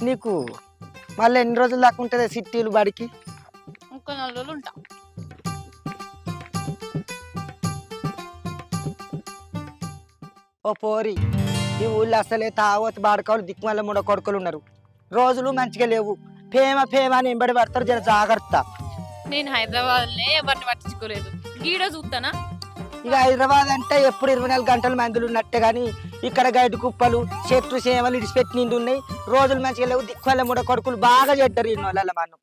నీకు మళ్ళీ ఎన్ని రోజులు దాకా ఉంటుంది సిటీలు బడికి? ఇంకో 4 రోజులు ఉంటా. ఓ పోరి, ఈ ఊళ్ళో అసలే తావత్ బాడకాలు దిక్కుమల్ల మూడ కొడుకులు ఉన్నారు. రోజులు మంచిగా లేవు. ఫేమ అని ఎంబడి పడతారు. జర జాగ్రత్త. నేను హైదరాబాద్నే ఎవరిని పట్టించుకోలేదు. గీడ చూస్తానా? ఇక హైదరాబాద్ అంటే ఎప్పుడు 24 గంటలు మందులు ఉన్నట్టే కానీ ఇక్కడ గడ్డి కుప్పలు చెట్లు సేమలు ఇడిచిపెట్టి నిండి ఉన్నాయి. రోజులు మంచిగా లేవు. దిక్కుమల్ల మూడ కొడుకులు బాగా చెడ్డారు ఈ వాళ్ళ మనం.